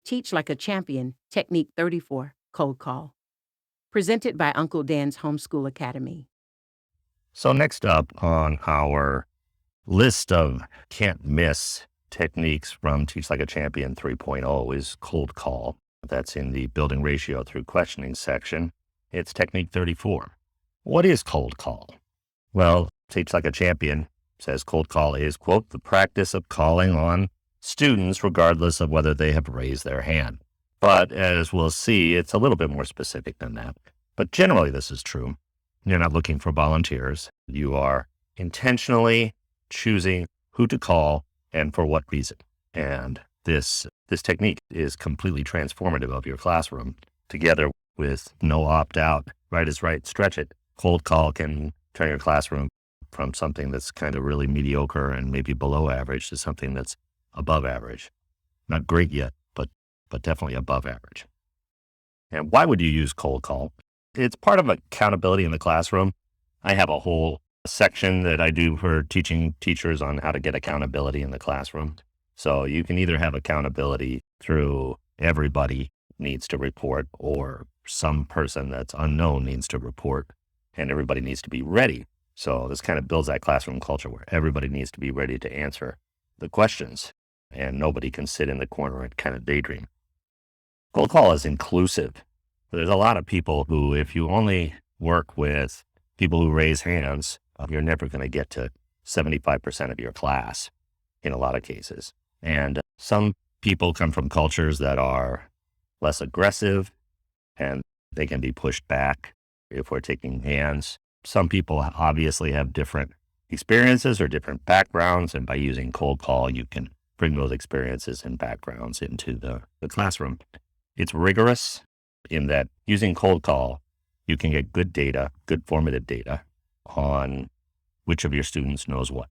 Teach Like a Champion, Technique 34, Cold Call. Presented by Uncle Dan's Homeschool Academy. So next up on our list of can't miss techniques from Teach Like a Champion 3.0 is cold call. That's in the building ratio through questioning section. It's technique 34. What is cold call? Well, Teach Like a Champion says cold call is, quote, the practice of calling on students regardless of whether they have raised their hand. But as we'll see, it's a little bit more specific than that. But generally this is true. You're not looking for volunteers. You are intentionally choosing who to call and for what reason. And this technique is completely transformative of your classroom. Together with no opt-out, right is right, stretch it. Cold call can turn your classroom from something that's kind of really mediocre and maybe below average to something that's above average. Not great yet, but definitely above average. And why would you use cold call? It's part of accountability in the classroom. I have a whole section that I do for teaching teachers on how to get accountability in the classroom. So you can either have accountability through everybody needs to report, or some person that's unknown needs to report, and everybody needs to be ready. So this kind of builds that classroom culture where everybody needs to be ready to answer the questions, and nobody can sit in the corner and kind of daydream. Cold call is inclusive. There's a lot of people who, if you only work with people who raise hands, you're never going to get to 75% of your class in a lot of cases. And some people come from cultures that are less aggressive, and they can be pushed back if we're taking hands. Some people obviously have different experiences or different backgrounds, and by using cold call, you can bring those experiences and backgrounds into the classroom. It's rigorous in that using cold call, you can get good data, good formative data on which of your students knows what.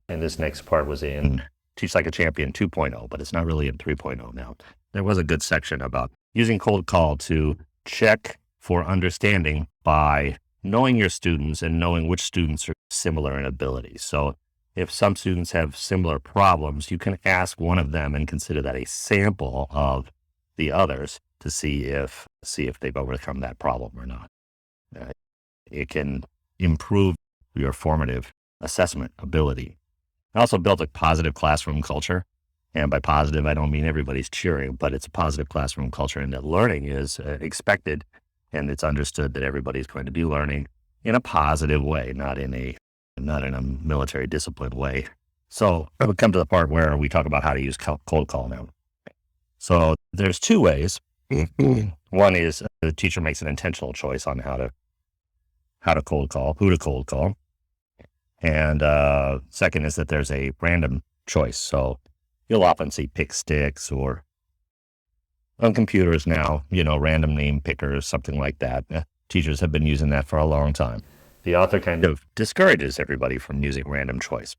And this next part was in Teach Like a Champion 2.0, but it's not really in 3.0 now. There was a good section about using cold call to check for understanding by knowing your students and knowing which students are similar in ability. So if some students have similar problems, you can ask one of them and consider that a sample of the others to see if they've overcome that problem or not. It can improve your formative assessment ability. It also built a positive classroom culture. And by positive, I don't mean everybody's cheering, but it's a positive classroom culture, and that learning is expected, and it's understood that everybody's going to be learning in a positive way, not in a military discipline way. So I would come to the part where we talk about how to use cold call now. So there's two ways. One is the teacher makes an intentional choice on how to cold call, who to cold call. And second is that there's a random choice. So you'll often see pick sticks, or on computers now, random name pickers, something like that. Teachers have been using that for a long time. The author kind of discourages everybody from using random choice.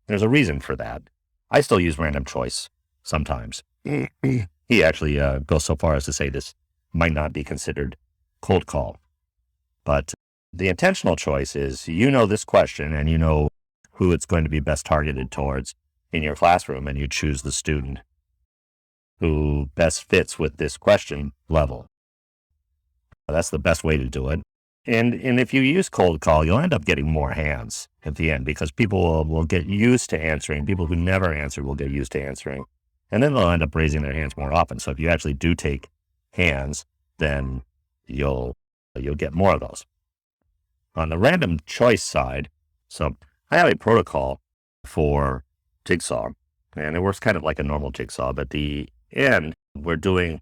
There's a reason for that. I still use random choice sometimes. He actually goes so far as to say this might not be considered cold call. But the intentional choice is, this question and you know who it's going to be best targeted towards in your classroom, and you choose the student who best fits with this question level. That's the best way to do it. And if you use cold call, you'll end up getting more hands at the end, because people will get used to answering. People who never answer will get used to answering. And then they'll end up raising their hands more often. So if you actually do take hands, then you'll get more of those. On the random choice side, so I have a protocol for Jigsaw, and it works kind of like a normal jigsaw. But at the end, we're doing,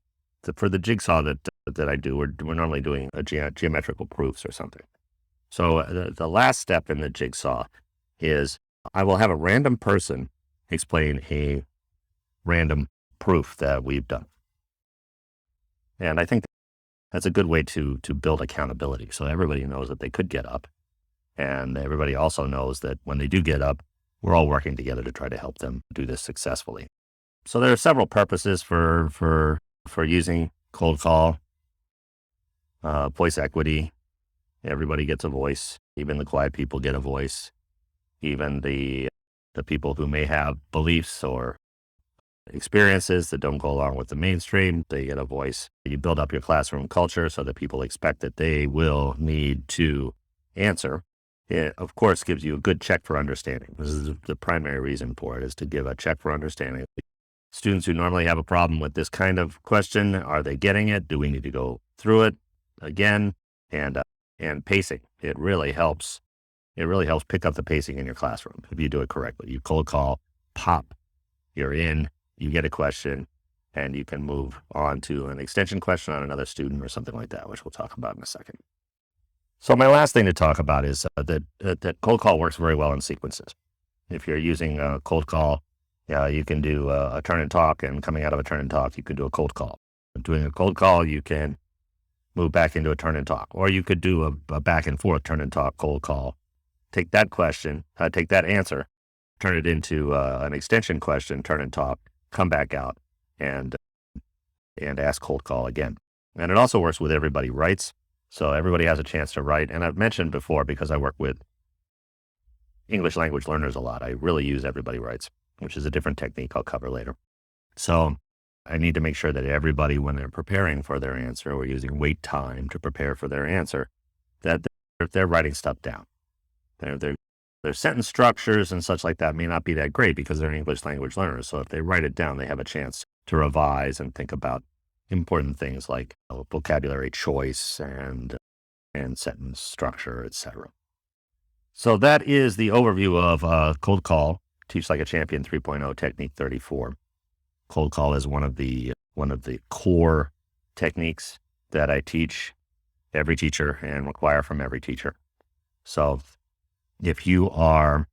for the jigsaw that I do, we're normally doing a geometrical proofs or something. So the last step in the jigsaw is I will have a random person explain a random proof that we've done. And I think that's a good way to build accountability. So everybody knows that they could get up, and everybody also knows that when they do get up, we're all working together to try to help them do this successfully. So there are several purposes for using cold call. Voice equity. Everybody gets a voice. Even the quiet people get a voice. Even the people who may have beliefs or experiences that don't go along with the mainstream. They get a voice. You build up your classroom culture so that people expect that they will need to answer. It, of course, gives you a good check for understanding. This is the primary reason for it, is to give a check for understanding. Students who normally have a problem with this kind of question, are they getting it? Do we need to go through it again? And pacing. It really helps. It really helps pick up the pacing in your classroom if you do it correctly. You cold call, pop, you're in, you get a question, and you can move on to an extension question on another student or something like that, which we'll talk about in a second. So my last thing to talk about is that cold call works very well in sequences. If you're using a cold call, you can do a turn and talk, and coming out of a turn and talk, you could do a cold call. Doing a cold call, you can move back into a turn and talk, or you could do a back and forth turn and talk, cold call. Take that question, take that answer, turn it into an extension question, turn and talk, come back out, and ask cold call again. And it also works with everybody writes, so everybody has a chance to write. And I've mentioned before, because I work with English language learners a lot, I really use everybody writes, which is a different technique I'll cover later. So I need to make sure that everybody, when they're preparing for their answer or using wait time to prepare for their answer, that they're writing stuff down. Their sentence structures and such like that may not be that great because they're English language learners. So if they write it down, they have a chance to revise and think about important things like vocabulary choice and sentence structure, etc. So that is the overview of Cold Call, Teach Like a Champion 3.0 Technique 34. Cold call is one of the core techniques that I teach every teacher and require from every teacher. So if you are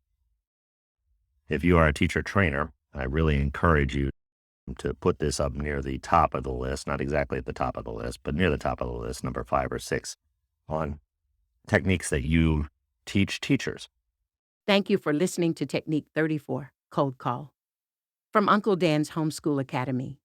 a teacher trainer, I really encourage you to put this up near the top of the list, not exactly at the top of the list, but near the top of the list, number 5 or 6, on techniques that you teach teachers. Thank you for listening to Technique 34, Cold Call, from Uncle Dan's Homeschool Academy.